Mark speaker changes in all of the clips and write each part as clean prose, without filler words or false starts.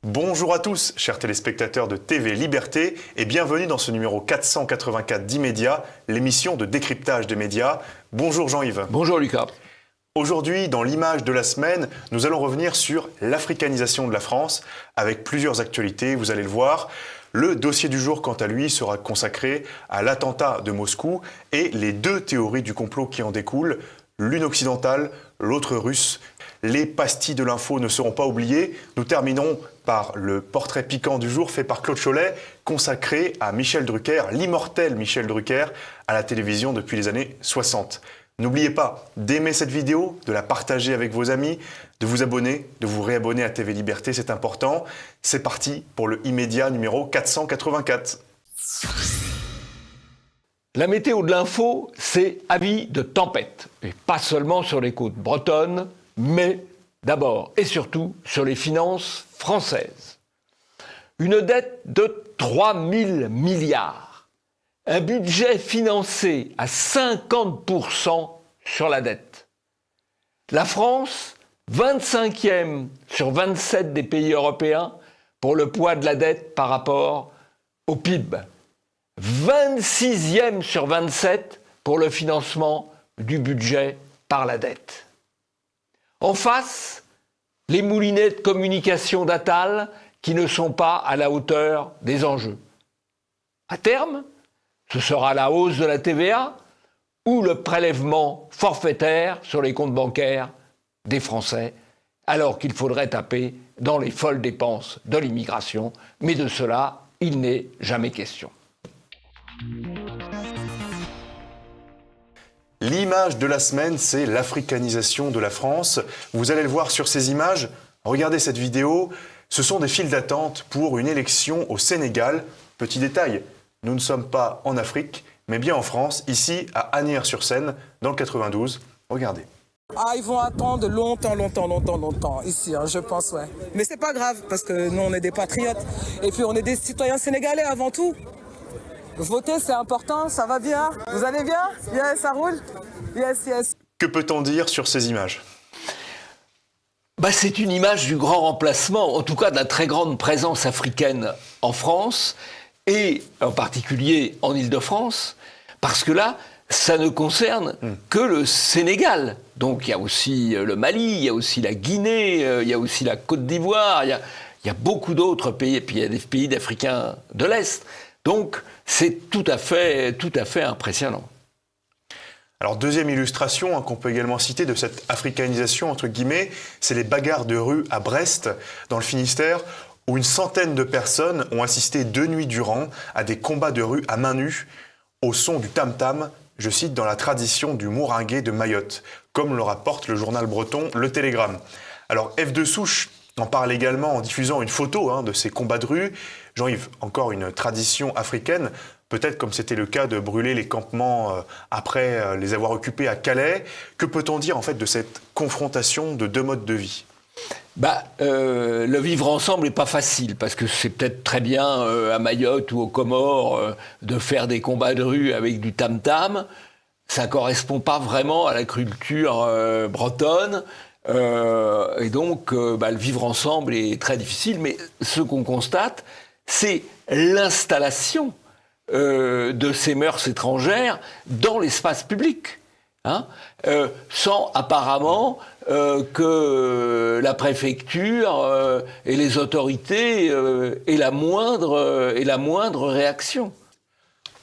Speaker 1: Bonjour à tous, chers téléspectateurs de TV Liberté, et bienvenue dans ce numéro 484 d'Immédiat, l'émission de décryptage des médias. Bonjour Jean-Yves.
Speaker 2: Bonjour Lucas.
Speaker 1: Aujourd'hui, dans l'image de la semaine, nous allons revenir sur l'africanisation de la France, avec plusieurs actualités, vous allez le voir. Le dossier du jour, quant à lui, sera consacré à l'attentat de Moscou et les deux théories du complot qui en découlent, l'une occidentale, l'autre russe. Les pastilles de l'info ne seront pas oubliées. Nous terminerons par le portrait piquant du jour fait par Claude Cholet, consacré à Michel Drucker, l'immortel Michel Drucker, à la télévision depuis les années 60. N'oubliez pas d'aimer cette vidéo, de la partager avec vos amis, de vous abonner, de vous réabonner à TV Liberté, c'est important. C'est parti pour le Immédiat numéro 484.
Speaker 2: La météo de l'info, c'est avis de tempête. Et pas seulement sur les côtes bretonnes, mais d'abord et surtout sur les finances françaises. Une dette de 3 000 milliards. Un budget financé à 50% sur la dette. La France, 25e sur 27 des pays européens pour le poids de la dette par rapport au PIB. 26e sur 27 pour le financement du budget par la dette. En face, les moulinets de communication d'Attal qui ne sont pas à la hauteur des enjeux. À terme, ce sera la hausse de la TVA ou le prélèvement forfaitaire sur les comptes bancaires des Français, alors qu'il faudrait taper dans les folles dépenses de l'immigration, mais de cela, il n'est jamais question.
Speaker 1: L'image de la semaine, c'est l'africanisation de la France. Vous allez le voir sur ces images. Regardez cette vidéo. Ce sont des files d'attente pour une élection au Sénégal. Petit détail, nous ne sommes pas en Afrique, mais bien en France, ici à Asnières-sur-Seine, dans le 92. Regardez.
Speaker 3: Ah, ils vont attendre longtemps ici, hein, je pense, ouais. Mais c'est pas grave, parce que nous, on est des patriotes. Et puis, on est des citoyens sénégalais avant tout. Voter, c'est important, ça va bien? Vous allez bien? Yes, ça roule? Yes.
Speaker 1: Que peut-on dire sur ces images ?
Speaker 2: C'est une image du grand remplacement, en tout cas de la très grande présence africaine en France, et en particulier en Île-de-France, parce que là, ça ne concerne que le Sénégal. Donc il y a aussi le Mali, il y a aussi la Guinée, il y a aussi la Côte d'Ivoire, il y a beaucoup d'autres pays, et puis il y a des pays d'Africains de l'Est. Donc, c'est tout à fait impressionnant.
Speaker 1: Alors, deuxième illustration qu'on peut également citer de cette africanisation, entre guillemets, c'est les bagarres de rue à Brest, dans le Finistère, où une centaine de personnes ont assisté 2 nuits durant à des combats de rue à main nue, au son du tam-tam, je cite, dans la tradition du Mouringué de Mayotte, comme le rapporte le journal breton Le Télégramme. Alors, F de Souche en parle également en diffusant une photo de ces combats de rue. Jean-Yves, encore une tradition africaine, peut-être comme c'était le cas de brûler les campements après les avoir occupés à Calais. Que peut-on dire en fait de cette confrontation de deux modes de vie ?
Speaker 2: Le vivre ensemble n'est pas facile, parce que c'est peut-être très bien à Mayotte ou aux Comores de faire des combats de rue avec du tam-tam. Ça ne correspond pas vraiment à la culture bretonne. Et donc, le vivre ensemble est très difficile. Mais ce qu'on constate, c'est l'installation de ces mœurs étrangères dans l'espace public. Sans apparemment que la préfecture et les autorités aient la moindre réaction.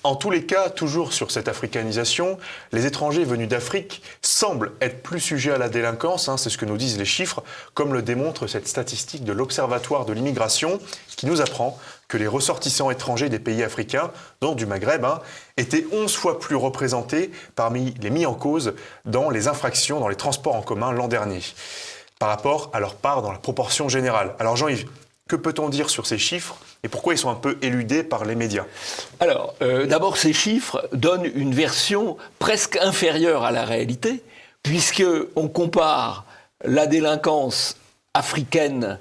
Speaker 1: En tous les cas, toujours sur cette africanisation, les étrangers venus d'Afrique semblent être plus sujets à la délinquance, c'est ce que nous disent les chiffres, comme le démontre cette statistique de l'Observatoire de l'immigration, qui nous apprend que les ressortissants étrangers des pays africains, donc du Maghreb, étaient 11 fois plus représentés parmi les mis en cause dans les infractions dans les transports en commun l'an dernier, par rapport à leur part dans la proportion générale. Alors Jean-Yves, Que peut-on dire sur ces chiffres et pourquoi ils sont un peu éludés par les médias?
Speaker 2: Alors, d'abord, ces chiffres donnent une version presque inférieure à la réalité, puisqu'on compare la délinquance africaine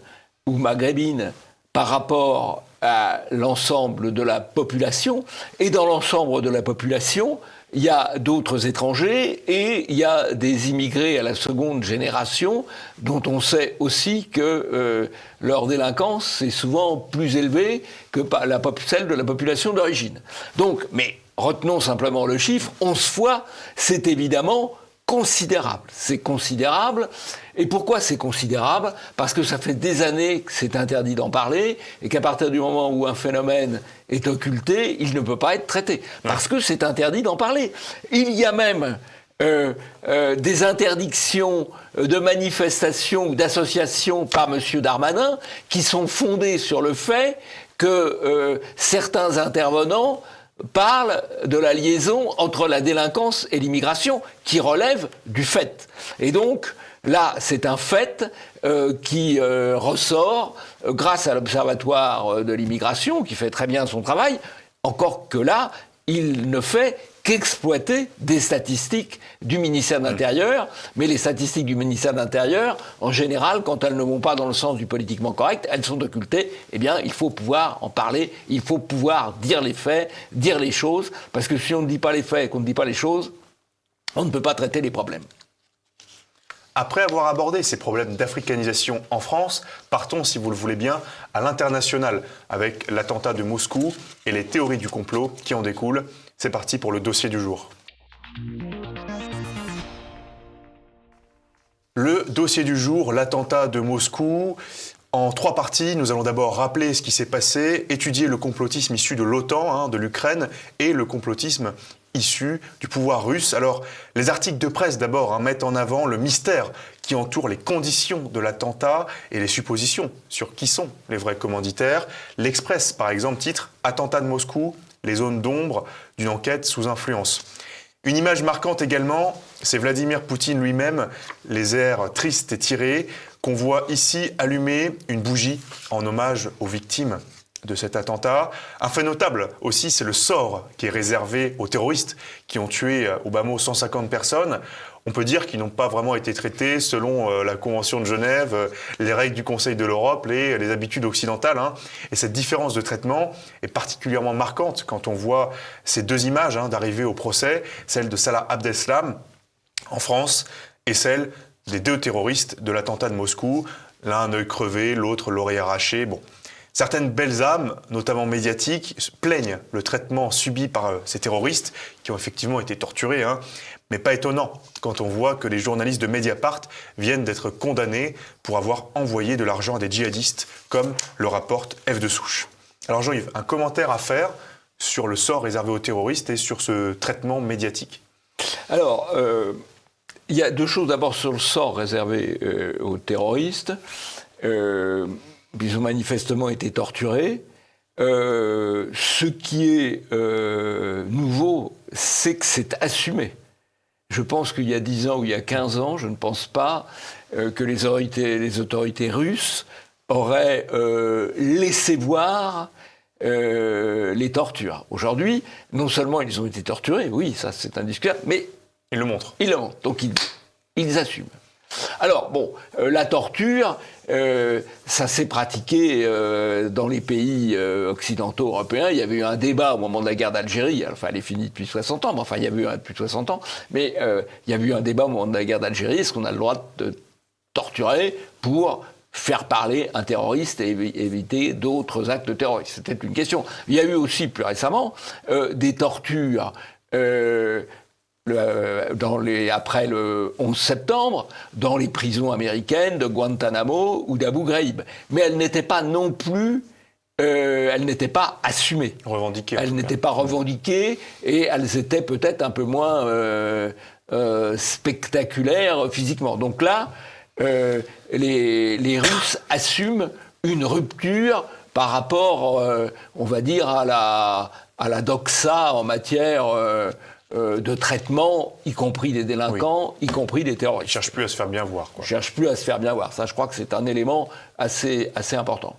Speaker 2: ou maghrébine par rapport à l'ensemble de la population. Et dans l'ensemble de la population, il y a d'autres étrangers et il y a des immigrés à la seconde génération dont on sait aussi que leur délinquance est souvent plus élevée que celle de la population d'origine. Donc, mais retenons simplement le chiffre, 11 fois, c'est évidemment considérable. C'est considérable. Et pourquoi c'est considérable? Parce que ça fait des années que c'est interdit d'en parler et qu'à partir du moment où un phénomène est occulté, il ne peut pas être traité. Parce que c'est interdit d'en parler. Il y a même des interdictions de manifestations ou d'associations par M. Darmanin qui sont fondées sur le fait que certains intervenants parle de la liaison entre la délinquance et l'immigration qui relève du fait. Et donc, là, c'est un fait qui ressort grâce à l'Observatoire de l'immigration, qui fait très bien son travail, encore que là, il ne fait qu'exploiter des statistiques du ministère de l'Intérieur, mais les statistiques du ministère de l'Intérieur, en général, quand elles ne vont pas dans le sens du politiquement correct, elles sont occultées. Eh bien, il faut pouvoir en parler, il faut pouvoir dire les faits, dire les choses, parce que si on ne dit pas les faits et qu'on ne dit pas les choses, on ne peut pas traiter les problèmes.
Speaker 1: Après avoir abordé ces problèmes d'africanisation en France, partons, si vous le voulez bien, à l'international, avec l'attentat de Moscou et les théories du complot qui en découlent. C'est parti pour le dossier du jour. Le dossier du jour, l'attentat de Moscou. En 3 parties, nous allons d'abord rappeler ce qui s'est passé, étudier le complotisme issu de l'OTAN, de l'Ukraine, et le complotisme issu du pouvoir russe. Alors, les articles de presse d'abord mettent en avant le mystère qui entoure les conditions de l'attentat et les suppositions sur qui sont les vrais commanditaires. L'Express, par exemple, titre « Attentat de Moscou, les zones d'ombre d'une enquête sous influence ». Une image marquante également, c'est Vladimir Poutine lui-même, les airs tristes et tirés, qu'on voit ici allumer une bougie en hommage aux victimes de cet attentat. Un fait notable aussi, c'est le sort qui est réservé aux terroristes qui ont tué au bas mot 150 personnes. On peut dire qu'ils n'ont pas vraiment été traités selon la Convention de Genève, les règles du Conseil de l'Europe, les habitudes occidentales. Et cette différence de traitement est particulièrement marquante quand on voit ces 2 images d'arrivée au procès, celle de Salah Abdeslam en France et celle des 2 terroristes de l'attentat de Moscou, l'un un œil crevé, l'autre l'oreille arrachée. Bon. Certaines belles âmes, notamment médiatiques, plaignent le traitement subi par ces terroristes qui ont effectivement été torturés. Mais pas étonnant quand on voit que les journalistes de Mediapart viennent d'être condamnés pour avoir envoyé de l'argent à des djihadistes, comme le rapporte F de Souche. Alors Jean-Yves, un commentaire à faire sur le sort réservé aux terroristes et sur ce traitement médiatique?
Speaker 2: Alors, il y a 2 choses. D'abord sur le sort réservé aux terroristes. Ils ont manifestement été torturés. Ce qui est nouveau, c'est que c'est assumé. Je pense qu'il y a 10 ans ou il y a 15 ans, je ne pense pas que les autorités russes auraient laissé voir les tortures. Aujourd'hui, non seulement ils ont été torturés, oui, ça c'est indiscutable, mais
Speaker 1: ils le montrent.
Speaker 2: Ils le montrent, donc ils assument. Alors, bon, la torture, ça s'est pratiqué dans les pays occidentaux européens. Il y avait eu un débat au moment de la guerre d'Algérie. Enfin, elle est finie depuis 60 ans, mais enfin, il y a eu depuis 60 ans. Mais il y a eu un débat au moment de la guerre d'Algérie. Est-ce qu'on a le droit de torturer pour faire parler un terroriste et éviter d'autres actes terroristes? C'était une question. Il y a eu aussi, plus récemment, des tortures après le 11 septembre, dans les prisons américaines de Guantanamo ou d'Abu Ghraib. Mais elles n'étaient pas non plus, elles n'étaient pas assumées.
Speaker 1: Revendiquées.
Speaker 2: Elles n'étaient pas revendiquées et elles étaient peut-être un peu moins spectaculaires physiquement. Donc là, les Russes assument une rupture par rapport, on va dire, à la doxa en matière de traitement, y compris des délinquants, y compris des terroristes.
Speaker 1: Ils ne cherchent plus à se faire bien voir.
Speaker 2: Ils ne cherchent plus à se faire bien voir. Ça, je crois que c'est un élément assez important.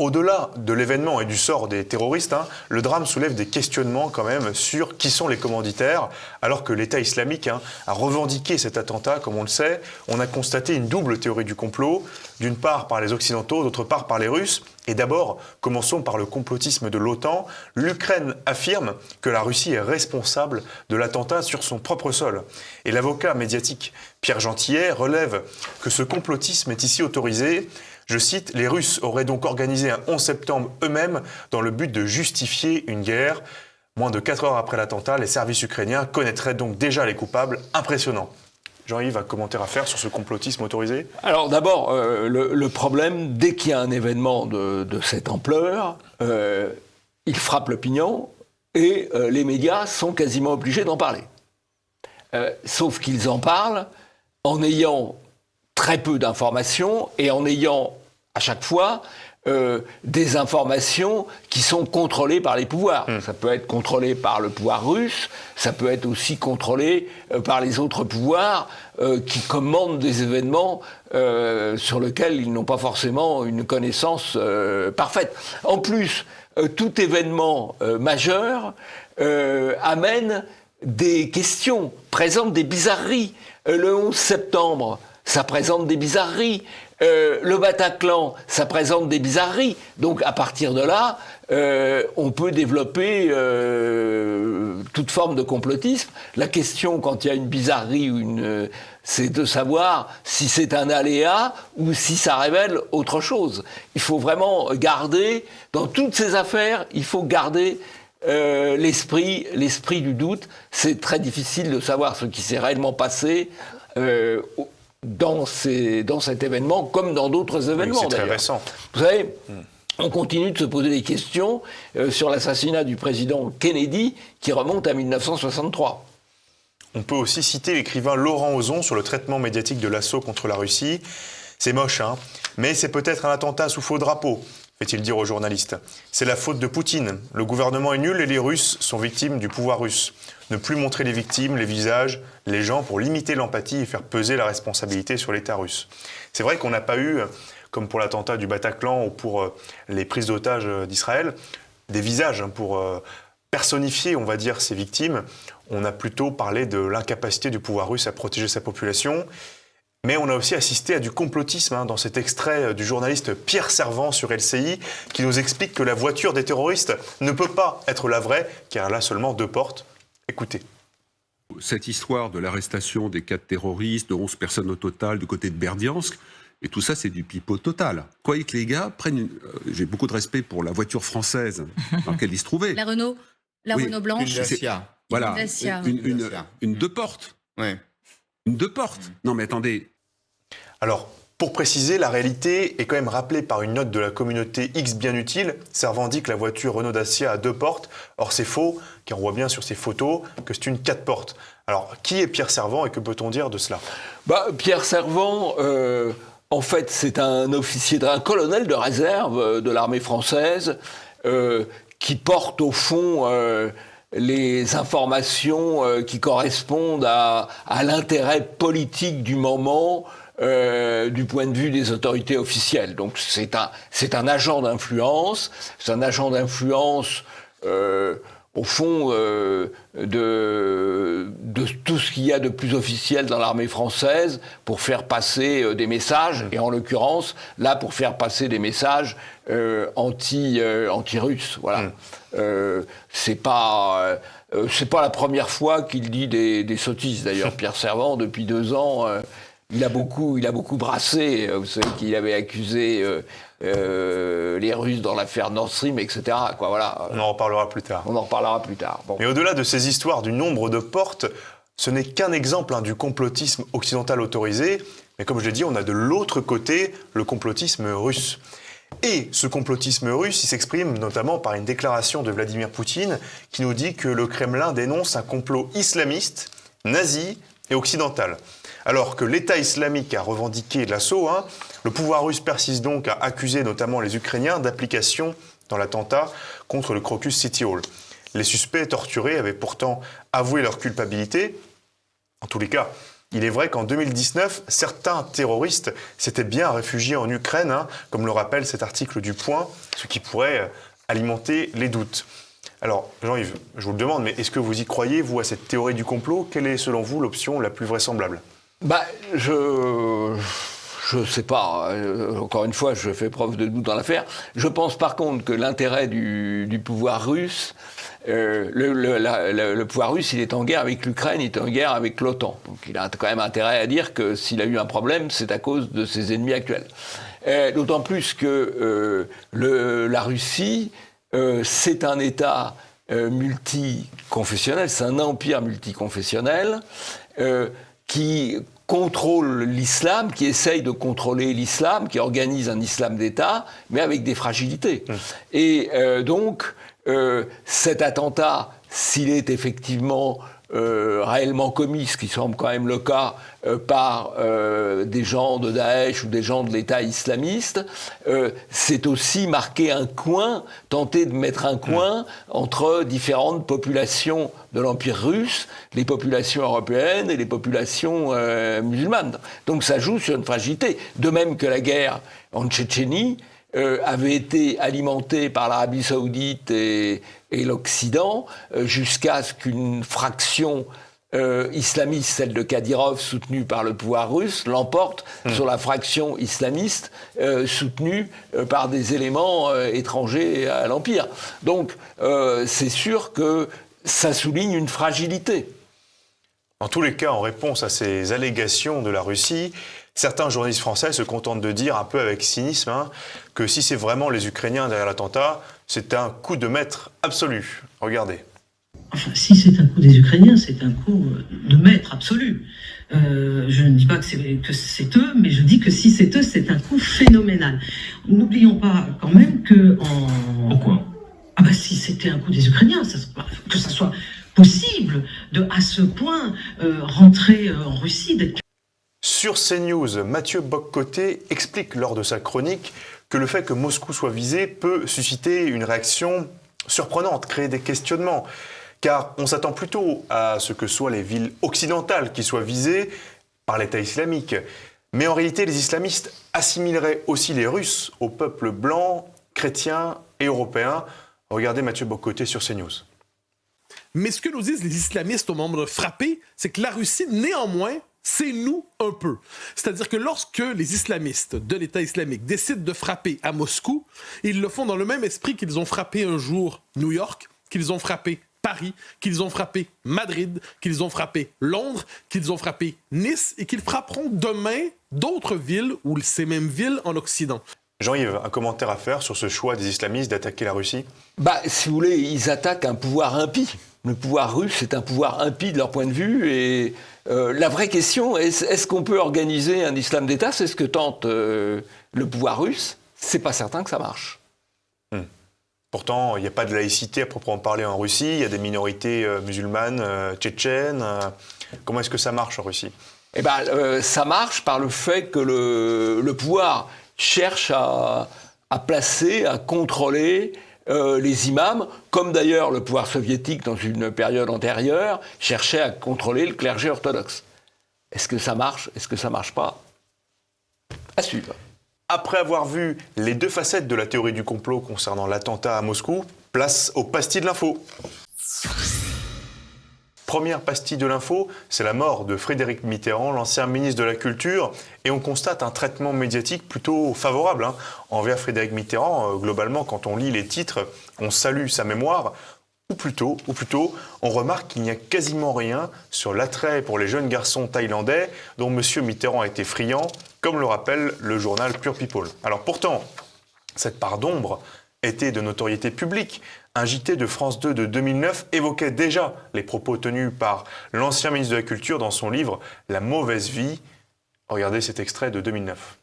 Speaker 1: Au-delà de l'événement et du sort des terroristes, le drame soulève des questionnements quand même sur qui sont les commanditaires, alors que l'État islamique a revendiqué cet attentat, comme on le sait. On a constaté une double théorie du complot, d'une part par les Occidentaux, d'autre part par les Russes. Et d'abord, commençons par le complotisme de l'OTAN. L'Ukraine affirme que la Russie est responsable de l'attentat sur son propre sol. Et l'avocat médiatique Pierre Gentillet relève que ce complotisme est ici autorisé. Je cite, « Les Russes auraient donc organisé un 11 septembre eux-mêmes dans le but de justifier une guerre. Moins de 4 heures après l'attentat, les services ukrainiens connaîtraient donc déjà les coupables. Impressionnant. » Jean-Yves, un commentaire à faire sur ce complotisme autorisé ?
Speaker 2: Alors d'abord, le problème, dès qu'il y a un événement de cette ampleur, il frappe l'opinion et les médias sont quasiment obligés d'en parler. Sauf qu'ils en parlent en ayant très peu d'informations et en ayant à chaque fois des informations qui sont contrôlées par les pouvoirs. Ça peut être contrôlé par le pouvoir russe, ça peut être aussi contrôlé par les autres pouvoirs qui commandent des événements sur lesquels ils n'ont pas forcément une connaissance parfaite. En plus, tout événement majeur amène des questions, présente des bizarreries. Le 11 septembre, ça présente des bizarreries. Le Bataclan, ça présente des bizarreries. Donc, à partir de là, on peut développer toute forme de complotisme. La question, quand il y a une bizarrerie c'est de savoir si c'est un aléa ou si ça révèle autre chose. Il faut vraiment garder, dans toutes ces affaires, il faut garder l'esprit du doute. C'est très difficile de savoir ce qui s'est réellement passé dans cet événement, comme dans d'autres événements.
Speaker 1: Oui, c'est très récent.
Speaker 2: Vous savez, on continue de se poser des questions sur l'assassinat du président Kennedy, qui remonte à 1963.
Speaker 1: On peut aussi citer l'écrivain Laurent Ozon sur le traitement médiatique de l'assaut contre la Russie. C'est moche, mais c'est peut-être un attentat sous faux drapeau, fait-il dire aux journalistes. C'est la faute de Poutine. Le gouvernement est nul et les Russes sont victimes du pouvoir russe. Ne plus montrer les victimes, les visages, les gens pour limiter l'empathie et faire peser la responsabilité sur l'État russe. C'est vrai qu'on n'a pas eu, comme pour l'attentat du Bataclan ou pour les prises d'otages d'Israël, des visages pour personnifier, on va dire, ces victimes. On a plutôt parlé de l'incapacité du pouvoir russe à protéger sa population. Mais on a aussi assisté à du complotisme dans cet extrait du journaliste Pierre Servant sur LCI qui nous explique que la voiture des terroristes ne peut pas être la vraie car elle a seulement 2 portes. Écoutez.
Speaker 4: Cette histoire de l'arrestation des 4 terroristes, de 11 personnes au total du côté de Berdiansk, et tout ça c'est du pipeau total. Croyez que les gars prennent j'ai beaucoup de respect pour la voiture française dans laquelle ils se trouvaient.
Speaker 5: La Renault blanche.
Speaker 4: Une Dacia. Voilà, une 2 portes.
Speaker 6: Ouais.
Speaker 4: Une 2 portes. Non mais attendez.
Speaker 1: Alors, pour préciser, la réalité est quand même rappelée par une note de la communauté X bien utile. Servant dit que la voiture Renault Dacia a 2 portes. Or, c'est faux, car on voit bien sur ces photos que c'est une 4 portes. Alors, qui est Pierre Servant et que peut-on dire de cela ?
Speaker 2: Pierre Servant, en fait, c'est un colonel de réserve de l'armée française qui porte au fond les informations qui correspondent à l'intérêt politique du moment du point de vue des autorités officielles. Donc c'est un agent d'influence, au fond de tout ce qu'il y a de plus officiel dans l'armée française pour faire passer des messages, et en l'occurrence, là, pour faire passer des messages anti-russes. Voilà. C'est pas la première fois qu'il dit des sottises, d'ailleurs. Pierre Servant, depuis 2 ans, il a beaucoup brassé. Vous savez qu'il avait accusé les Russes dans l'affaire Nord Stream, etc. Voilà.
Speaker 1: On en reparlera plus tard.
Speaker 2: Bon.
Speaker 1: Mais au-delà de ces histoires du nombre de portes, ce n'est qu'un exemple du complotisme occidental autorisé. Mais comme je l'ai dit, on a de l'autre côté le complotisme russe. Et ce complotisme russe, il s'exprime notamment par une déclaration de Vladimir Poutine qui nous dit que le Kremlin dénonce un complot islamiste, nazi et occidental. Alors que l'État islamique a revendiqué l'assaut, le pouvoir russe persiste donc à accuser notamment les Ukrainiens d'application dans l'attentat contre le Crocus City Hall. Les suspects torturés avaient pourtant avoué leur culpabilité. En tous les cas, Il est vrai qu'en 2019, certains terroristes s'étaient bien réfugiés en Ukraine, comme le rappelle cet article du Point, ce qui pourrait alimenter les doutes. Alors, Jean-Yves, je vous le demande, mais est-ce que vous y croyez, vous, à cette théorie du complot? Quelle est, selon vous, l'option la plus vraisemblable?
Speaker 2: Je sais pas. Encore une fois, je fais preuve de doute dans l'affaire. Je pense par contre que l'intérêt du pouvoir russe, le pouvoir russe, il est en guerre avec l'Ukraine, il est en guerre avec l'OTAN. Donc il a quand même intérêt à dire que s'il a eu un problème, c'est à cause de ses ennemis actuels. D'autant plus que la Russie, c'est un État multiconfessionnel, c'est un empire multiconfessionnel qui contrôle l'islam, qui essaye de contrôler l'islam, qui organise un islam d'État, mais avec des fragilités. Et donc, cet attentat, s'il est effectivement réellement commis, ce qui semble quand même le cas, par des gens de Daesh ou des gens de l'État islamiste, c'est aussi marquer un coin, tenter de mettre un coin entre différentes populations de l'Empire russe, les populations européennes et les populations musulmanes. Donc ça joue sur une fragilité. De même que la guerre en Tchétchénie avait été alimentée par l'Arabie Saoudite et l'Occident, jusqu'à ce qu'une fraction islamiste, celle de Kadyrov, soutenue par le pouvoir russe, l'emporte sur la fraction islamiste soutenue par des éléments étrangers à l'Empire. Donc c'est sûr que ça souligne une fragilité.
Speaker 1: En tous les cas, en réponse à ces allégations de la Russie, certains journalistes français se contentent de dire, un peu avec cynisme, que si c'est vraiment les Ukrainiens derrière l'attentat, c'est un coup de maître absolu. Regardez.
Speaker 6: Enfin, si c'est un coup des Ukrainiens, c'est un coup de maître absolu. Je ne dis pas que c'est eux, mais je dis que si c'est eux, c'est un coup phénoménal. N'oublions pas quand même que Pourquoi ? Si c'était un coup des Ukrainiens, que ça soit possible de, à ce point, rentrer en Russie, d'être...
Speaker 1: Sur CNews, Mathieu Bock-Côté explique lors de sa chronique que le fait que Moscou soit visé peut susciter une réaction surprenante, créer des questionnements. Car on s'attend plutôt à ce que soient les villes occidentales qui soient visées par l'État islamique. Mais en réalité, les islamistes assimileraient aussi les Russes au peuple blanc, chrétien et européen. Regardez Mathieu Bock-Côté sur CNews.
Speaker 7: Mais ce que nous disent les islamistes au moment de frapper, c'est que la Russie, néanmoins, c'est nous un peu. C'est-à-dire que lorsque les islamistes de l'État islamique décident de frapper à Moscou, ils le font dans le même esprit qu'ils ont frappé un jour New York, qu'ils ont frappé Paris, qu'ils ont frappé Madrid, qu'ils ont frappé Londres, qu'ils ont frappé Nice et qu'ils frapperont demain d'autres villes ou ces mêmes villes en Occident.
Speaker 1: Jean-Yves, un commentaire à faire sur ce choix des islamistes d'attaquer la Russie ?
Speaker 2: Si vous voulez, ils attaquent un pouvoir impie. Le pouvoir russe est un pouvoir impie de leur point de vue. Et la vraie question, est-ce qu'on peut organiser un islam d'État ? C'est ce que tente le pouvoir russe. C'est pas certain que ça marche.
Speaker 1: Pourtant, il n'y a pas de laïcité à proprement parler en Russie. Il y a des minorités musulmanes, tchétchènes. Comment est-ce que ça marche en Russie ?
Speaker 2: Ça marche par le fait que le pouvoir cherche à placer, à contrôler les imams, comme d'ailleurs le pouvoir soviétique, dans une période antérieure, cherchait à contrôler le clergé orthodoxe. Est-ce que ça marche ? Est-ce que ça marche pas ? À suivre.
Speaker 1: Après avoir vu les deux facettes de la théorie du complot concernant l'attentat à Moscou, place aux pastilles de l'info. Première pastille de l'info, c'est la mort de Frédéric Mitterrand, l'ancien ministre de la Culture, et on constate un traitement médiatique plutôt favorable envers Frédéric Mitterrand. Globalement, quand on lit les titres, on salue sa mémoire, ou plutôt, on remarque qu'il n'y a quasiment rien sur l'attrait pour les jeunes garçons thaïlandais dont M. Mitterrand a été friand, comme le rappelle le journal Pure People. Alors pourtant, cette part d'ombre était de notoriété publique. Un JT de France 2 de 2009 évoquait déjà les propos tenus par l'ancien ministre de la Culture dans son livre « La mauvaise vie ». Regardez cet extrait de 2009.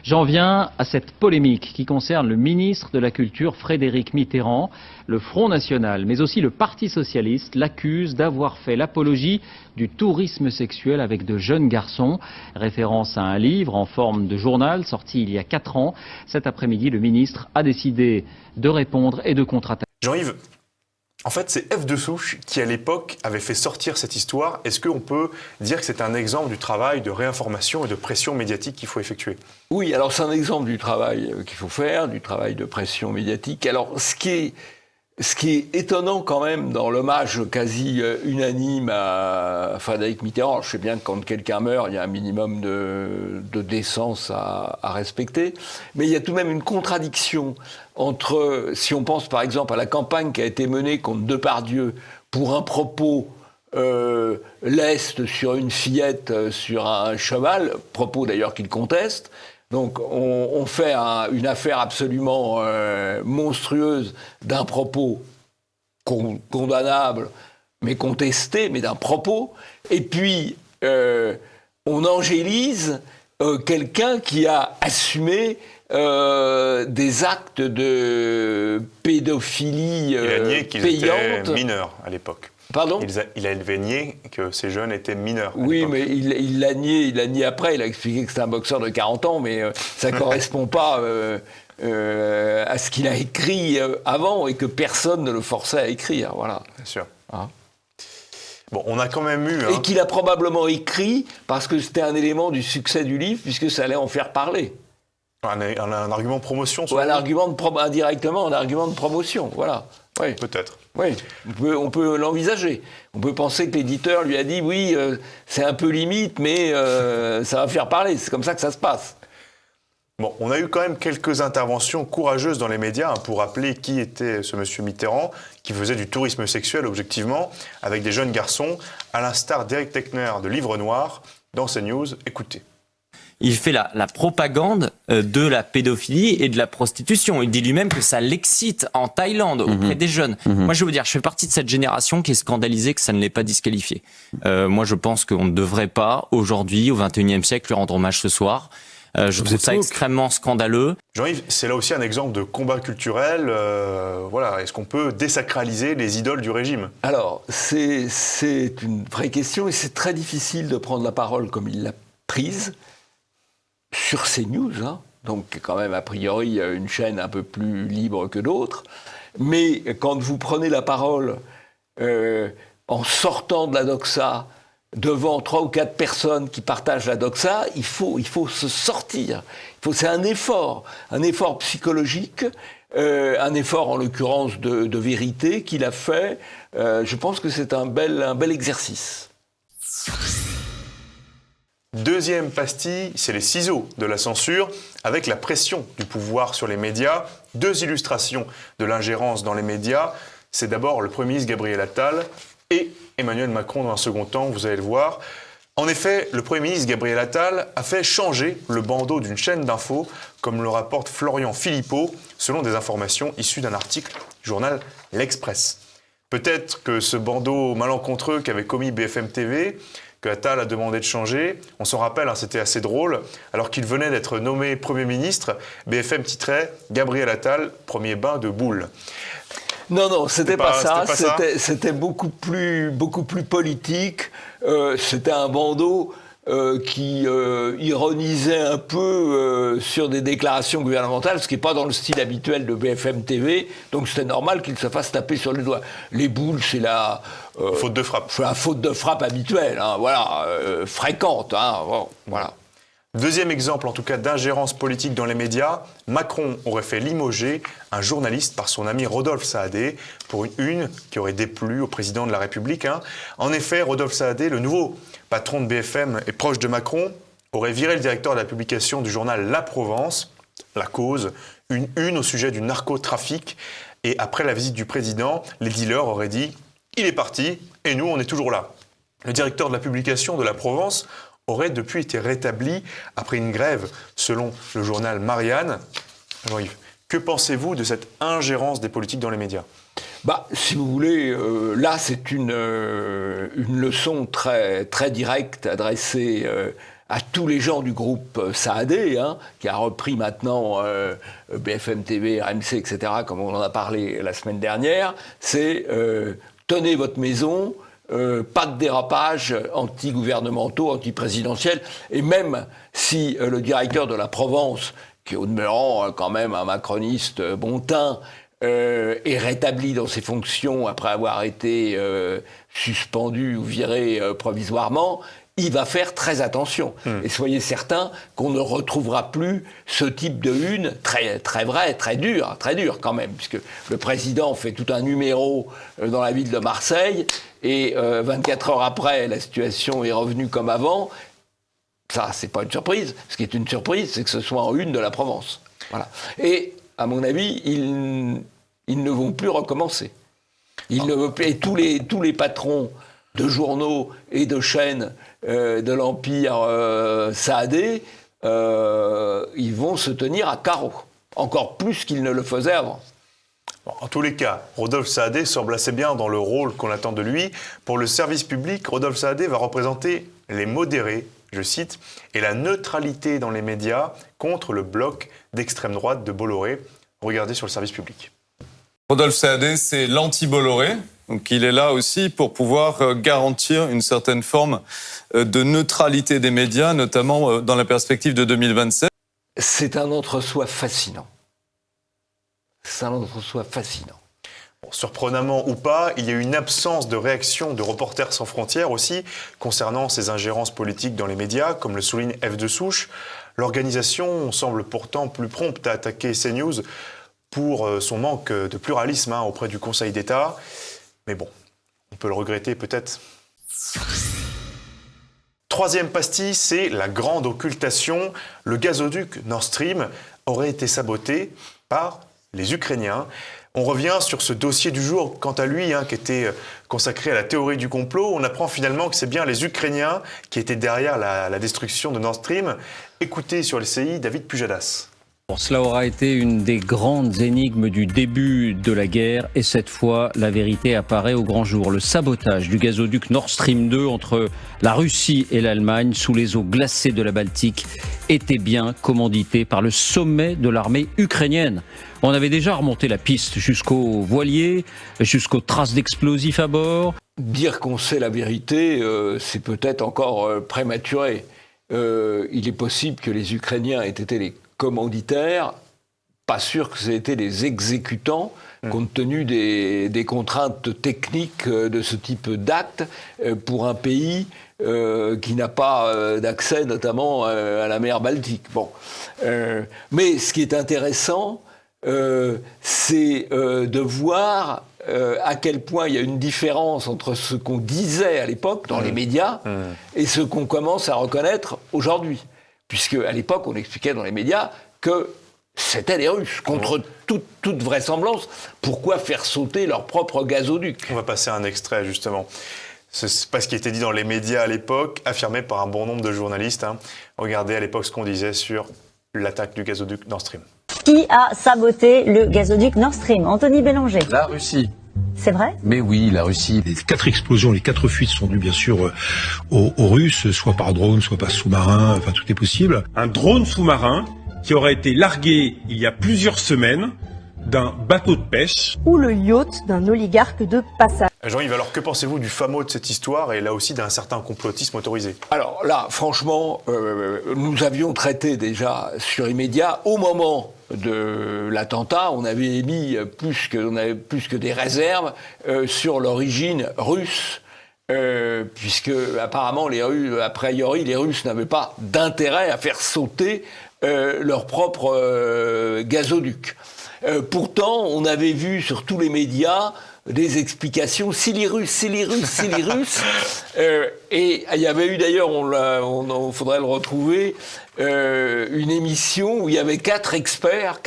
Speaker 8: J'en viens à cette polémique qui concerne le ministre de la Culture, Frédéric Mitterrand. Le Front National, mais aussi le Parti Socialiste, l'accuse d'avoir fait l'apologie du tourisme sexuel avec de jeunes garçons. Référence à un livre en forme de journal sorti il y a 4 ans. Cet après-midi, le ministre a décidé de répondre et de contre-attaquer.
Speaker 1: Jean-Yves, En fait, c'est F. de Souche qui, à l'époque, avait fait sortir cette histoire. Est-ce qu'on peut dire que c'est un exemple du travail de réinformation et de pression médiatique qu'il faut effectuer ?
Speaker 2: Oui, alors c'est un exemple du travail qu'il faut faire, du travail de pression médiatique. Alors, ce qui est étonnant quand même dans l'hommage quasi unanime à Frédéric Mitterrand, je sais bien que quand quelqu'un meurt, il y a un minimum de décence à respecter, mais il y a tout de même une contradiction entre, si on pense par exemple à la campagne qui a été menée contre Depardieu pour un propos leste sur une fillette sur un cheval, propos d'ailleurs qu'il conteste. Donc on fait une affaire absolument monstrueuse d'un propos condamnable, mais contesté, mais d'un propos. Et puis on angélise quelqu'un qui a assumé des actes de pédophilie
Speaker 1: il a nié qu'ils étaient mineurs à l'époque.
Speaker 2: Pardon ?
Speaker 1: Il a nié que ces jeunes étaient mineurs.
Speaker 2: Oui, mais il l'a nié après. Il a expliqué que c'était un boxeur de 40 ans, mais ça ne correspond pas à ce qu'il a écrit avant et que personne ne le forçait à écrire. Voilà.
Speaker 1: Bien sûr.
Speaker 2: Hein ?
Speaker 1: Bon, on a quand même eu...
Speaker 2: Et qu'il a probablement écrit parce que c'était un élément du succès du livre, puisque ça allait en faire parler.
Speaker 1: Un argument de promotion,
Speaker 2: ou indirectement un argument de promotion, voilà. Oui.
Speaker 1: Peut-être.
Speaker 2: Oui, on peut l'envisager. On peut penser que l'éditeur lui a dit oui, c'est un peu limite, mais ça va faire parler. C'est comme ça que ça se passe.
Speaker 1: Bon, on a eu quand même quelques interventions courageuses dans les médias pour rappeler qui était ce monsieur Mitterrand, qui faisait du tourisme sexuel objectivement, avec des jeunes garçons, à l'instar d'Éric Techner de Livre Noir, dans CNews. Écoutez.
Speaker 9: Il fait la propagande de la pédophilie et de la prostitution. Il dit lui-même que ça l'excite en Thaïlande auprès des jeunes. Moi, je veux dire, je fais partie de cette génération qui est scandalisée que ça ne l'ait pas disqualifié. Moi, je pense qu'on ne devrait pas, aujourd'hui, au XXIe siècle, lui rendre hommage ce soir. Je trouve ça extrêmement scandaleux.
Speaker 1: Jean-Yves, c'est là aussi un exemple de combat culturel. Voilà, est-ce qu'on peut désacraliser les idoles du régime ?
Speaker 2: Alors, c'est une vraie question et c'est très difficile de prendre la parole comme il l'a prise. Sur CNews, hein, donc quand même a priori une chaîne un peu plus libre que d'autres, mais quand vous prenez la parole en sortant de la doxa devant 3 ou 4 personnes qui partagent la doxa, il faut se sortir. C'est un effort psychologique, un effort en l'occurrence de vérité qu'il a fait. Je pense que c'est un bel exercice.
Speaker 1: Deuxième pastille, c'est les ciseaux de la censure, avec la pression du pouvoir sur les médias. 2 illustrations de l'ingérence dans les médias. C'est d'abord le Premier ministre Gabriel Attal et Emmanuel Macron dans un second temps, vous allez le voir. En effet, le Premier ministre Gabriel Attal a fait changer le bandeau d'une chaîne d'infos, comme le rapporte Florian Philippot, selon des informations issues d'un article du journal L'Express. Peut-être que ce bandeau malencontreux qu'avait commis BFM TV, que Attal a demandé de changer. On s'en rappelle, hein, c'était assez drôle. Alors qu'il venait d'être nommé Premier ministre, BFM titrait « Gabriel Attal, premier bain de boule ».
Speaker 2: Non, c'était pas ça. C'était beaucoup plus politique. C'était un bandeau qui ironisait un peu sur des déclarations gouvernementales, ce qui n'est pas dans le style habituel de BFM TV. Donc c'était normal qu'il se fasse taper sur les doigts. Les boules, c'est la...
Speaker 1: faute de frappe.
Speaker 2: C'est la faute de frappe habituelle, hein, voilà, fréquente. Hein, bon, voilà.
Speaker 1: Deuxième exemple, en tout cas, d'ingérence politique dans les médias. Macron aurait fait limoger un journaliste par son ami Rodolphe Saadé pour une qui aurait déplu au président de la République. Hein. En effet, Rodolphe Saadé, le nouveau patron de BFM et proche de Macron, aurait viré le directeur de la publication du journal La Provence. La cause, une au sujet du narcotrafic. Et après la visite du président, les dealers auraient dit « il est parti et nous, on est toujours là ». Le directeur de la publication de La Provence aurait depuis été rétabli après une grève, selon le journal Marianne. Jean-Yves, que pensez-vous de cette ingérence des politiques dans les médias ?
Speaker 2: Si vous voulez, là, c'est une leçon très, très directe adressée à tous les gens du groupe Saadé, hein, qui a repris maintenant BFM TV, RMC, etc., comme on en a parlé la semaine dernière. C'est tenez votre maison. Pas de dérapage anti-gouvernementaux, anti-présidentiels, et même si le directeur de la Provence, qui est au demeurant quand même un macroniste bon teint, est rétabli dans ses fonctions après avoir été suspendu ou viré provisoirement, il va faire très attention. Et soyez certains qu'on ne retrouvera plus ce type de une très, très vrai, très dur quand même, puisque le président fait tout un numéro dans la ville de Marseille, et 24 heures après, la situation est revenue comme avant. Ça, c'est pas une surprise. Ce qui est une surprise, c'est que ce soit en une de la Provence. Voilà. Et, à mon avis, ils ne vont plus recommencer. Et tous les patrons de journaux et de chaînes de l'Empire saadé, ils vont se tenir à carreau, encore plus qu'ils ne le faisaient avant.
Speaker 1: Bon, en tous les cas, Rodolphe Saadé semble assez bien dans le rôle qu'on attend de lui. Pour le service public, Rodolphe Saadé va représenter les modérés, je cite, et la neutralité dans les médias contre le bloc d'extrême droite de Bolloré. Regardez sur le service public.
Speaker 10: Rodolphe Saadé, c'est l'anti-Bolloré. Donc il est là aussi pour pouvoir garantir une certaine forme de neutralité des médias, notamment dans la perspective de 2027.
Speaker 2: C'est un entre-soi fascinant.
Speaker 1: Bon, surprenamment ou pas, il y a eu une absence de réaction de Reporters sans frontières aussi concernant ces ingérences politiques dans les médias, comme le souligne F de Souche. L'organisation semble pourtant plus prompte à attaquer CNews pour son manque de pluralisme auprès du Conseil d'État. Mais bon, on peut le regretter peut-être. Troisième pastille, c'est la grande occultation. Le gazoduc Nord Stream aurait été saboté par les Ukrainiens. On revient sur ce dossier du jour, quant à lui, qui était consacré à la théorie du complot. On apprend finalement que c'est bien les Ukrainiens qui étaient derrière la destruction de Nord Stream. Écoutez sur LCI, David Pujadas.
Speaker 8: Cela aura été une des grandes énigmes du début de la guerre et cette fois, la vérité apparaît au grand jour. Le sabotage du gazoduc Nord Stream 2 entre la Russie et l'Allemagne sous les eaux glacées de la Baltique était bien commandité par le sommet de l'armée ukrainienne. On avait déjà remonté la piste jusqu'aux voiliers, jusqu'aux traces d'explosifs à bord.
Speaker 2: Dire qu'on sait la vérité, c'est peut-être encore prématuré. Il est possible que les Ukrainiens aient été les commanditaires, pas sûr que c'était des exécutants, compte tenu des contraintes techniques de ce type d'acte pour un pays qui n'a pas d'accès notamment à la mer Baltique. Bon. Mais ce qui est intéressant, c'est de voir à quel point il y a une différence entre ce qu'on disait à l'époque dans les médias et ce qu'on commence à reconnaître aujourd'hui. Puisque à l'époque, on expliquait dans les médias que c'était les Russes, contre toute vraisemblance. Pourquoi faire sauter leur propre gazoduc ?
Speaker 1: On va passer à un extrait, justement. C'est pas ce qui était dit dans les médias à l'époque, affirmé par un bon nombre de journalistes. Regardez à l'époque ce qu'on disait sur l'attaque du gazoduc Nord Stream.
Speaker 11: Qui a saboté le gazoduc Nord Stream ? Anthony Bélanger.
Speaker 12: La Russie.
Speaker 11: C'est vrai ?
Speaker 12: Mais oui, la Russie.
Speaker 13: Les 4 explosions, les 4 fuites sont dues bien sûr aux Russes, soit par drone, soit par sous-marin, enfin tout est possible.
Speaker 14: Un drone sous-marin qui aurait été largué il y a plusieurs semaines d'un bateau de pêche.
Speaker 11: Ou le yacht d'un oligarque de passage.
Speaker 1: Jean-Yves, alors que pensez-vous du fameux de cette histoire et là aussi d'un certain complotisme autorisé ?
Speaker 2: Alors là, franchement, nous avions traité déjà sur Immédiat au moment de l'attentat, on avait émis plus que des réserves sur l'origine russe, puisque apparemment a priori les Russes n'avaient pas d'intérêt à faire sauter leur propre gazoduc. Pourtant, on avait vu sur tous les médias des explications, c'est les Russes. Et il y avait eu d'ailleurs, on faudrait le retrouver, une émission où il y avait 4 experts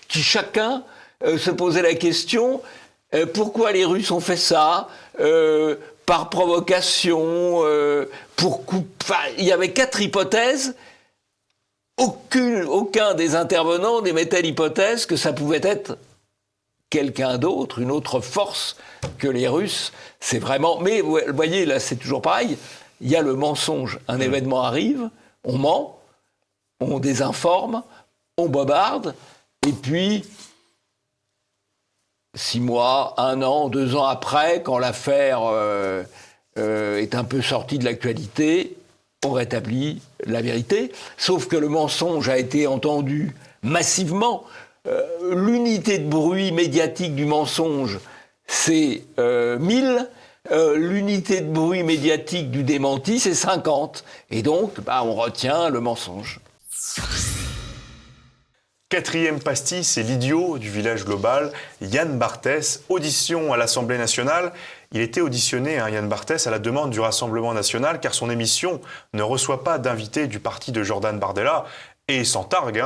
Speaker 2: qui chacun se posaient la question pourquoi les Russes ont fait ça, par provocation, il y avait 4 hypothèses. Aucun des intervenants n'émettait l'hypothèse que ça pouvait être quelqu'un d'autre, une autre force que les Russes. C'est vraiment... Mais vous voyez, là, c'est toujours pareil. Il y a le mensonge. Un événement arrive, on ment, on désinforme, on bombarde, et puis 6 mois, 1 an, 2 ans après, quand l'affaire est un peu sortie de l'actualité, on rétablit la vérité. Sauf que le mensonge a été entendu massivement l'unité de bruit médiatique du mensonge, c'est 1000. L'unité de bruit médiatique du démenti, c'est 50. Et donc, on retient le mensonge.
Speaker 1: Quatrième pastille, c'est l'idiot du village global, Yann Barthès, audition à l'Assemblée nationale. Il était auditionné, Yann Barthès, à la demande du Rassemblement national, car son émission ne reçoit pas d'invité du parti de Jordan Bardella, et s'en targue,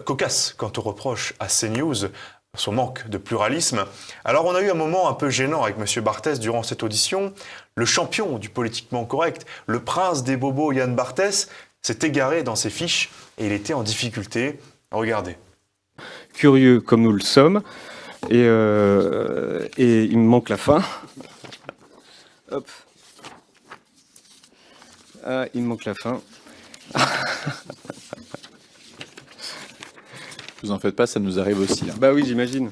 Speaker 1: cocasse quant aux reproches à CNews, son manque de pluralisme. Alors on a eu un moment un peu gênant avec M. Barthès durant cette audition. Le champion du politiquement correct, le prince des bobos Yann Barthès, s'est égaré dans ses fiches et il était en difficulté. Regardez.
Speaker 12: Curieux comme nous le sommes, et il me manque la fin. Hop. Ah, il me manque la fin.
Speaker 15: Vous en faites pas, ça nous arrive aussi.
Speaker 12: Bah oui, j'imagine.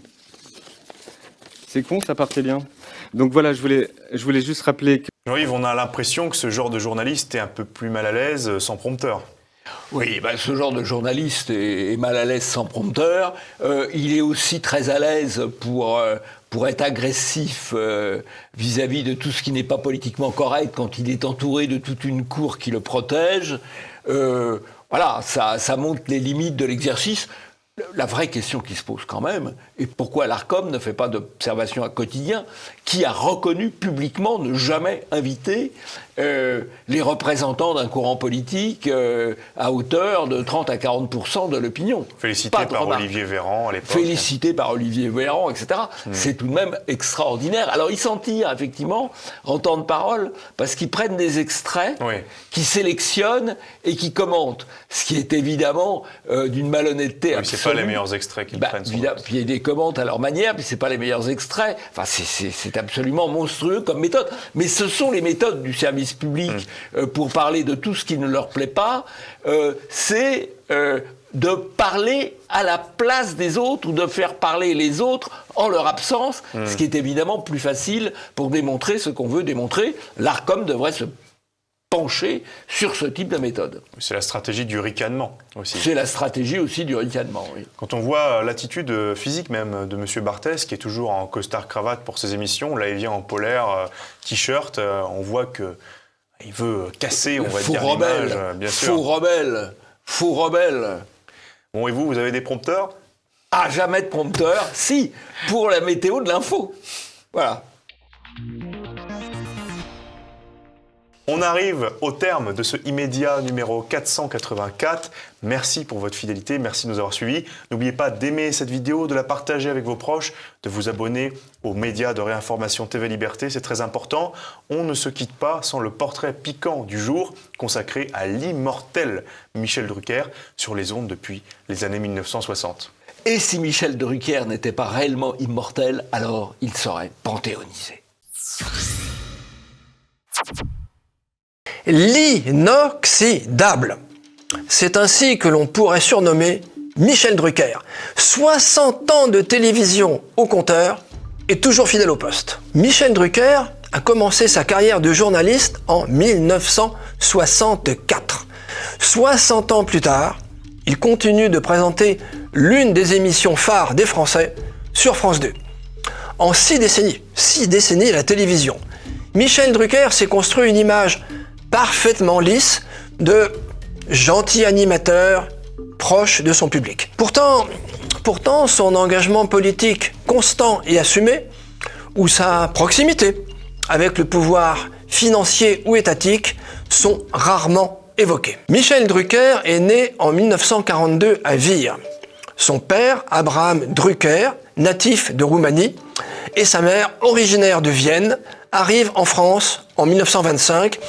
Speaker 12: C'est con, ça partait bien. Donc voilà, je voulais juste rappeler que...
Speaker 1: Jean-Yves, on a l'impression que ce genre de journaliste est un peu plus mal à l'aise sans prompteur.
Speaker 2: Oui, ce genre de journaliste est mal à l'aise sans prompteur. Il est aussi très à l'aise pour être agressif vis-à-vis de tout ce qui n'est pas politiquement correct quand il est entouré de toute une cour qui le protège. Voilà, ça montre les limites de l'exercice. La vraie question qui se pose quand même, et pourquoi l'ARCOM ne fait pas d'observation à quotidien, qui a reconnu publiquement ne jamais inviter les représentants d'un courant politique à hauteur de 30 à 40% de l'opinion.
Speaker 1: Félicité par Olivier Véran à l'époque.
Speaker 2: Félicité par Olivier Véran, etc. C'est tout de même extraordinaire. Alors ils s'en tirent effectivement en temps de parole parce qu'ils prennent des extraits, qui sélectionnent et qui commentent. Ce qui est évidemment d'une malhonnêteté absolue.
Speaker 1: C'est pas les meilleurs extraits qu'ils prennent.
Speaker 2: Puis ils commentent à leur manière, puis c'est pas les meilleurs extraits. Enfin, c'est absolument monstrueux comme méthode. Mais ce sont les méthodes du service public pour parler de tout ce qui ne leur plaît pas. C'est de parler à la place des autres ou de faire parler les autres en leur absence, ce qui est évidemment plus facile pour démontrer ce qu'on veut démontrer. L'ARCOM devrait se pencher sur ce type de méthode.
Speaker 1: C'est la stratégie du ricanement aussi.
Speaker 2: C'est la stratégie aussi du ricanement, oui.
Speaker 1: Quand on voit l'attitude physique même de M. Barthès, qui est toujours en costard-cravate pour ses émissions, là il vient en polaire, t-shirt, on voit qu'il veut casser, on va dire, l'image, bien sûr.
Speaker 2: Faux rebelle.
Speaker 1: Bon, et vous avez des prompteurs ?
Speaker 2: Ah, jamais de prompteur. Si, pour la météo de l'info. Voilà.
Speaker 1: On arrive au terme de ce immédiat numéro 484. Merci pour votre fidélité, merci de nous avoir suivis. N'oubliez pas d'aimer cette vidéo, de la partager avec vos proches, de vous abonner aux médias de réinformation TV Liberté, c'est très important. On ne se quitte pas sans le portrait piquant du jour consacré à l'immortel Michel Drucker sur les ondes depuis les années 1960.
Speaker 2: Et si Michel Drucker n'était pas réellement immortel, alors il serait panthéonisé.
Speaker 16: L'inoxydable. C'est ainsi que l'on pourrait surnommer Michel Drucker. 60 ans de télévision au compteur et toujours fidèle au poste. Michel Drucker a commencé sa carrière de journaliste en 1964. 60 ans plus tard, il continue de présenter l'une des émissions phares des Français sur France 2. En 6 décennies à la télévision, Michel Drucker s'est construit une image parfaitement lisse de gentil animateur proche de son public. Pourtant, son engagement politique constant et assumé, ou sa proximité avec le pouvoir financier ou étatique, sont rarement évoqués. Michel Drucker est né en 1942 à Vire. Son père, Abraham Drucker, natif de Roumanie, et sa mère, originaire de Vienne, arrivent en France en 1925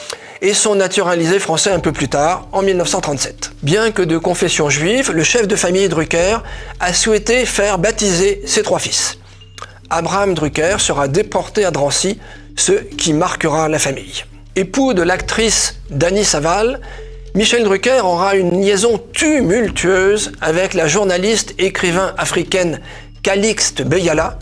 Speaker 16: et sont naturalisés français un peu plus tard, en 1937. Bien que de confession juive, le chef de famille Drucker a souhaité faire baptiser ses 3 fils. Abraham Drucker sera déporté à Drancy, ce qui marquera la famille. Époux de l'actrice Dany Saval, Michel Drucker aura une liaison tumultueuse avec la journaliste écrivain africaine Calixte Beyala,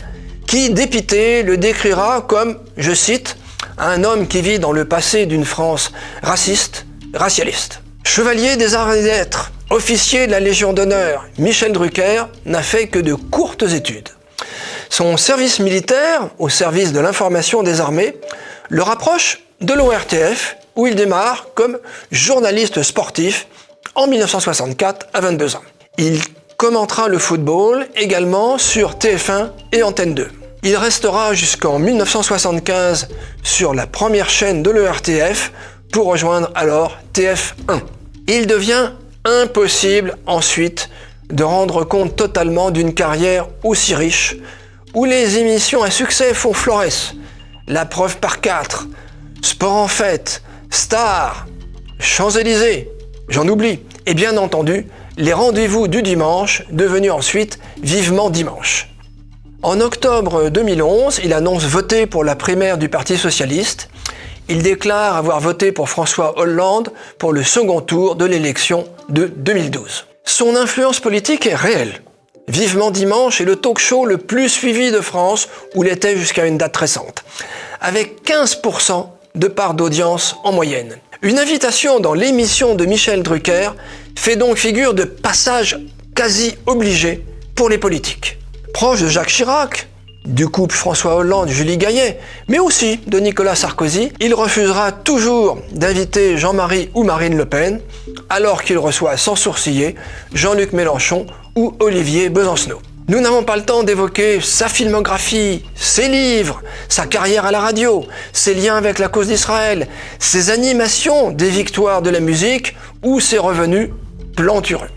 Speaker 16: qui, dépité, le décrira comme, je cite, un homme qui vit dans le passé d'une France raciste, racialiste. Chevalier des arts et des lettres, Officier de la Légion d'honneur, Michel Drucker n'a fait que de courtes études. Son service militaire, au service de l'information des armées, le rapproche de l'ORTF, où il démarre comme journaliste sportif en 1964 à 22 ans. Il commentera le football également sur TF1 et Antenne 2. Il restera jusqu'en 1975 sur la première chaîne de l'ORTF pour rejoindre alors TF1. Il devient impossible ensuite de rendre compte totalement d'une carrière aussi riche où les émissions à succès font florès. La preuve par 4, Sport en fête, Star, Champs-Élysées, j'en oublie. Et bien entendu, les rendez-vous du dimanche, devenus ensuite Vivement Dimanche. En octobre 2011, il annonce voter pour la primaire du Parti socialiste. Il déclare avoir voté pour François Hollande pour le second tour de l'élection de 2012. Son influence politique est réelle. Vivement Dimanche est le talk-show le plus suivi de France, où il était jusqu'à une date récente, avec 15% de part d'audience en moyenne. Une invitation dans l'émission de Michel Drucker fait donc figure de passage quasi obligé pour les politiques. Proche de Jacques Chirac, du couple François Hollande-Julie Gaillet, mais aussi de Nicolas Sarkozy, il refusera toujours d'inviter Jean-Marie ou Marine Le Pen, alors qu'il reçoit sans sourciller Jean-Luc Mélenchon ou Olivier Besancenot. Nous n'avons pas le temps d'évoquer sa filmographie, ses livres, sa carrière à la radio, ses liens avec la cause d'Israël, ses animations des victoires de la musique ou ses revenus plantureux.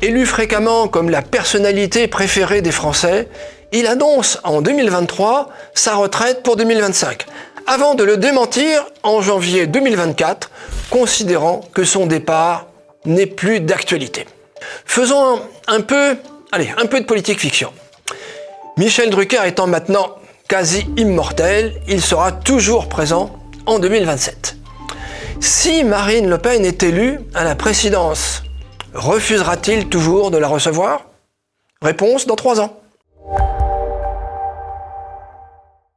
Speaker 16: Élu fréquemment comme la personnalité préférée des Français, il annonce en 2023 sa retraite pour 2025, avant de le démentir en janvier 2024, considérant que son départ n'est plus d'actualité. Faisons un peu de politique fiction. Michel Drucker étant maintenant quasi immortel, il sera toujours présent en 2027. Si Marine Le Pen est élue à la présidence, refusera-t-il toujours de la recevoir ? Réponse dans 3 ans.